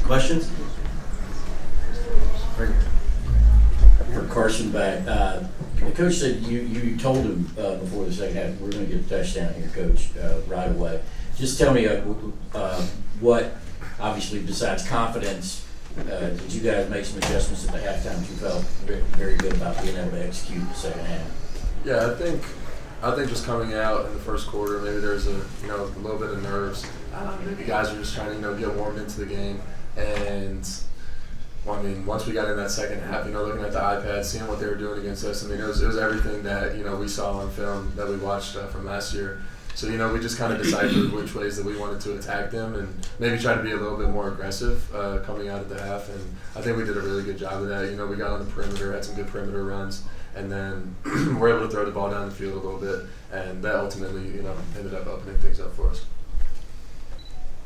Questions? For Carson Beck, the coach said you told him before the second half, we're going to get a touchdown here, Coach, right away. Just tell me what, obviously, besides confidence, did you guys make some adjustments at the halftime you felt very good about being able to execute the second half? Yeah, I think just coming out in the first quarter, maybe there's a little bit of nerves. Maybe guys are just trying to get warmed into the game, and once we got in that second half, looking at the iPad, seeing what they were doing against us, it was everything that we saw on film that we watched from last year. So we just kind of deciphered which ways that we wanted to attack them, and maybe try to be a little bit more aggressive coming out of the half. And I think we did a really good job of that. We got on the perimeter, had some good perimeter runs, and then we're able to throw the ball down the field a little bit, and that ultimately ended up opening things up for us.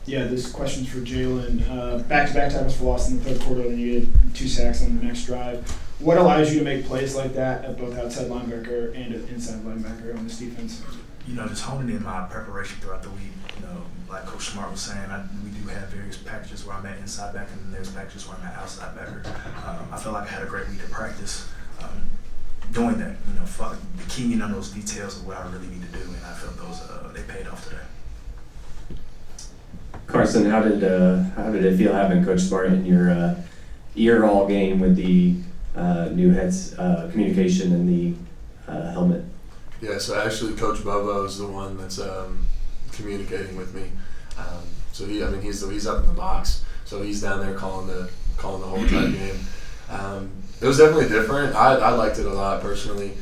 Yeah, this question's for Jalon. Back-to-back tackles for loss in the third quarter, then you get 2 sacks on the next drive. What allows you to make plays like that at both outside linebacker and inside linebacker on this defense? Just honing in my preparation throughout the week. Like Coach Smart was saying, we do have various packages where I'm at inside backer, and there's packages where I'm at outside backer. I feel like I had a great week of practice doing that. The keying in on those details of what I really need to do, and I felt those they paid off today. Carson, how did it feel having Coach Smart in your ear all game with the new heads communication and the helmet? Yeah, so actually Coach Bobo is the one that's communicating with me. So he's up in the box, so he's down there calling the whole entire game. It was definitely different. I liked it a lot personally.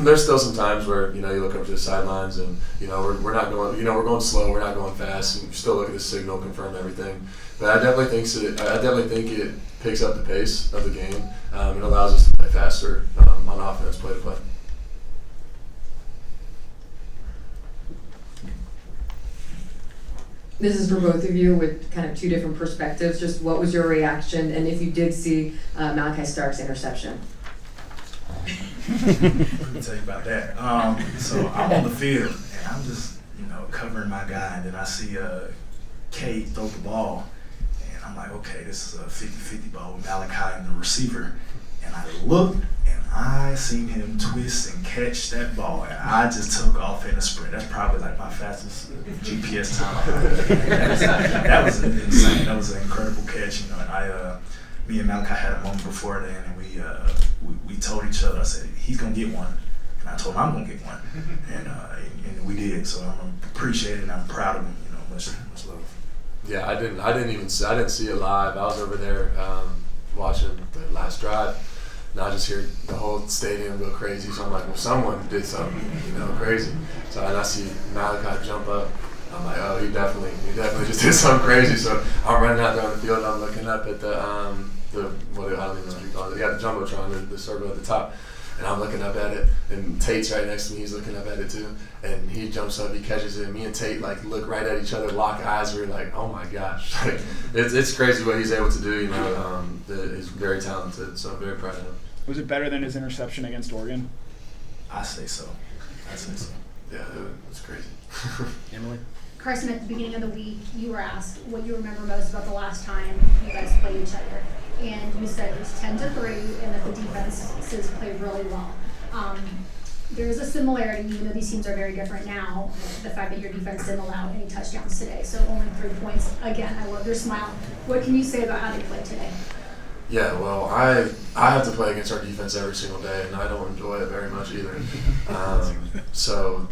There's still some times where you look up to the sidelines and we're not going we're going slow, we're not going fast, and you still look at the signal, confirm everything. But I definitely think it picks up the pace of the game. It allows us to play faster on offense, play to play. This is for both of you with kind of 2 different perspectives. Just what was your reaction, and if you did see Malaki Starks' interception? Let me tell you about that. So I'm on the field, and I'm just, covering my guy, and then I see Kate throw the ball, and I'm like, okay, this is a 50-50 ball with Malaki and the receiver. And I looked, and I seen him twist and catch that ball, and I just took off in a sprint. That's probably like my fastest GPS time. That was insane. That was an incredible catch. Me and Malaki had a moment before then, and we told each other. I said, he's gonna get one, and I told him I'm gonna get one, and we did. So I'm appreciated and I'm proud of him. Much love. Yeah, I didn't see it live. I was over there watching the last drive, and I just hear the whole stadium go crazy. So I'm like, well, someone did something, crazy. So and I see Malaki jump up. I'm like, oh, he definitely just did something crazy. So I'm running out there on the field, and I'm looking up at the I don't even know what you call it. Yeah, the jumbotron, the circle at the top. And I'm looking up at it, and Tate's right next to me. He's looking up at it too, and he jumps up, he catches it. And me and Tate look right at each other, lock eyes. We're like, oh my gosh, it's crazy what he's able to do. He's very talented, so I'm very proud of him. Was it better than his interception against Oregon? I say so. Yeah, it was crazy. Emily? Carson, at the beginning of the week, you were asked what you remember most about the last time you guys played each other. And you said it was 10-3 and that the defenses played really well. There is a similarity, even though these teams are very different now, the fact that your defense didn't allow any touchdowns today, so only 3 points. Again, I love your smile. What can you say about how they played today? Yeah, well, I have to play against our defense every single day, and I don't enjoy it very much either. So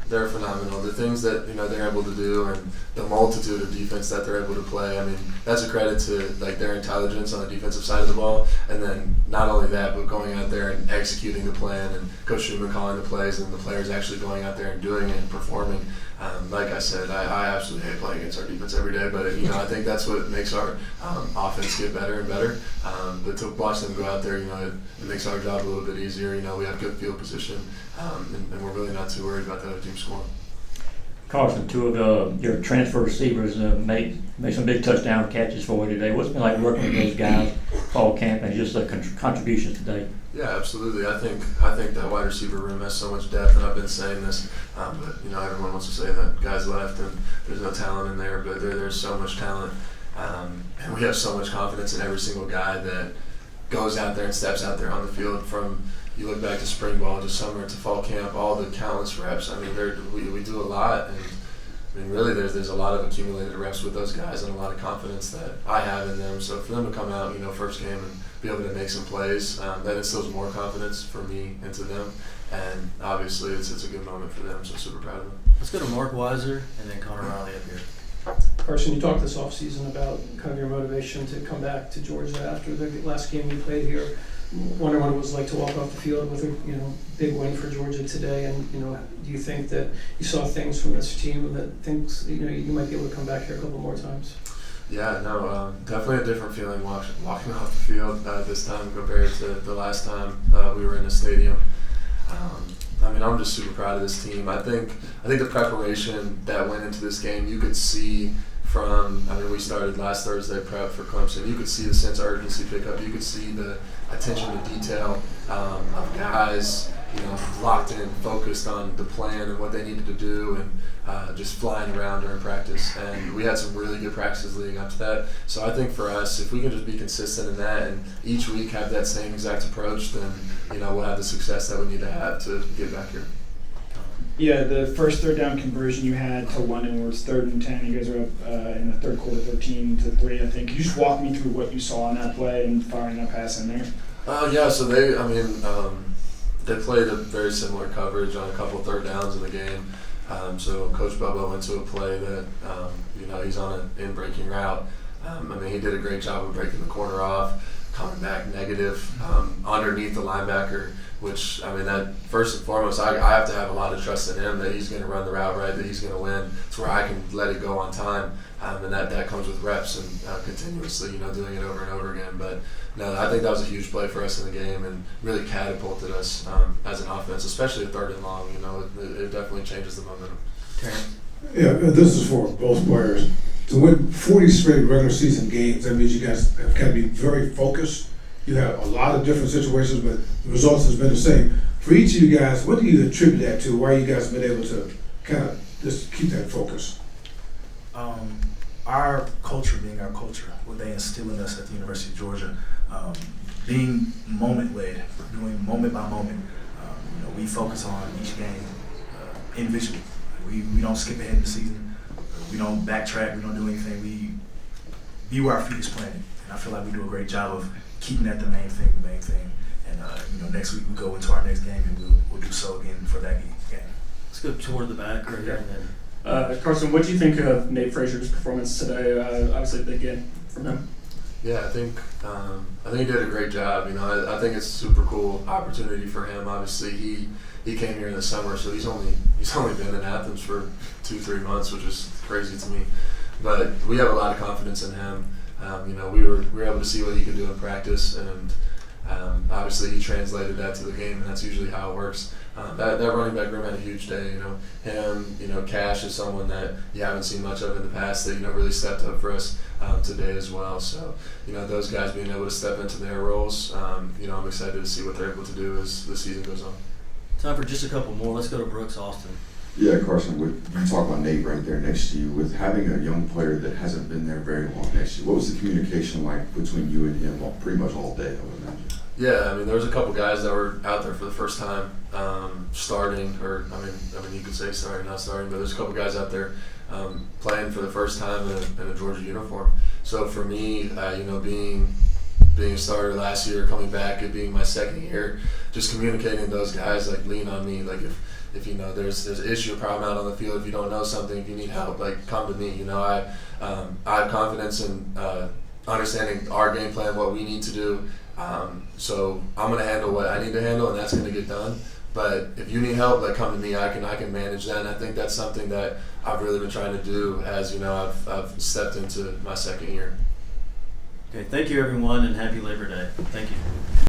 they're phenomenal. The things that they're able to do, and the multitude of defense that they're able to play. I mean, that's a credit to their intelligence on the defensive side of the ball, and then not only that, but going out there and executing the plan, and Coach Schumann calling the plays, and the players actually going out there and doing it and performing. Like I said, I absolutely hate playing against our defense every day, but I think that's what makes our offense get better and better. But to watch them go out there, it makes our job a little bit easier. We have good field position, and we're really not too worried about the other team scoring. Carson, two of your transfer receivers made some big touchdown catches for you today. What's it been like working with those guys fall camp and just the contributions today? Yeah, absolutely. I think that wide receiver room has so much depth, and I've been saying this, but everyone wants to say that guys left and there's no talent in there, but there's so much talent, and we have so much confidence in every single guy that goes out there and steps out there on the field. From you look back to spring ball, to summer, to fall camp, all the countless reps. I mean, we do a lot, and I mean, really, there's a lot of accumulated reps with those guys and a lot of confidence that I have in them. So for them to come out, first game and be able to make some plays, that instills more confidence for me into them. And obviously, it's a good moment for them. So super proud of them. Let's go to Mark Weiser and then Connor Riley up here. Carson, you talked this offseason about kind of your motivation to come back to Georgia after the last game you played here. Wonder what it was like to walk off the field with a big win for Georgia today, and do you think that you saw things from this team that thinks you might be able to come back here a couple more times? Yeah, no, definitely a different feeling walking off the field this time compared to the last time we were in the stadium. I mean, I'm just super proud of this team. I think the preparation that went into this game, you could see we started last Thursday prep for Clemson. You could see the sense of urgency pick up. You could see the attention to detail of guys, locked in, focused on the plan and what they needed to do, and just flying around during practice. And we had some really good practices leading up to that. So I think for us, if we can just be consistent in that and each week have that same exact approach, then we'll have the success that we need to have to get back here. Yeah, the first third down conversion you had to London, where it's 3rd and 10. You guys are up in the third quarter, 13-3. I think. Could you just walk me through what you saw on that play and firing that pass in there? Yeah. So they played a very similar coverage on a couple of third downs in the game. So Coach Bubba went to a play that he's on an in-breaking route. He did a great job of breaking the corner off, coming back negative underneath the linebacker. Which, that first and foremost, I have to have a lot of trust in him that he's going to run the route right, that he's going to win. It's where I can let it go on time, and that comes with reps and continuously, doing it over and over again. But no, I think that was a huge play for us in the game and really catapulted us as an offense, especially at 3rd and long. It definitely changes the momentum. Terrence? Yeah, this is for both players. To win 40 straight regular season games, that means you guys have got to be very focused. You have a lot of different situations, but the results has been the same. For each of you guys, what do you attribute that to? Why you guys been able to kind of just keep that focus? Our culture being our culture, what they instill in us at the University of Georgia, being moment-led, doing moment by moment. We focus on each game individually. We don't skip ahead in the season. We don't backtrack. We don't do anything. We be where our feet is planted. And I feel like we do a great job of keeping that the main thing. And next week we go into our next game and we'll do so again for that game. Let's go toward the back right here. And then Carson, what do you think of Nate Frazier's performance today? Obviously, a big game from him. Yeah, I think he did a great job. I think it's a super cool opportunity for him. Obviously, he came here in the summer, so he's only been in Athens for 2-3 months, which is crazy to me. But we have a lot of confidence in him. We were able to see what he could do in practice, and obviously he translated that to the game, and that's usually how it works. That running back room had a huge day. Him, Cash is someone that you haven't seen much of in the past that really stepped up for us today as well. So those guys being able to step into their roles, I'm excited to see what they're able to do as the season goes on. time for just a couple more. Let's go to Brooks Austin. Yeah, Carson, you talk about Nate right there next to you, with having a young player that hasn't been there very long next to you. What was the communication like between you and him pretty much all day, I would imagine? Yeah, there was a couple guys that were out there for the first time starting, or you could say starting, not starting, but there's a couple guys out there playing for the first time in a Georgia uniform. So for me, being a starter last year, coming back and being my second year, just communicating to those guys, like, lean on me. Like, if there's an issue, a problem out on the field, if you don't know something, if you need help, like, come to me. I have confidence in understanding our game plan, what we need to do. So I'm going to handle what I need to handle, and that's going to get done. But if you need help, like, come to me. I can manage that, and I think that's something that I've really been trying to do as I've stepped into my second year. Okay, thank you everyone, and happy Labor Day. Thank you.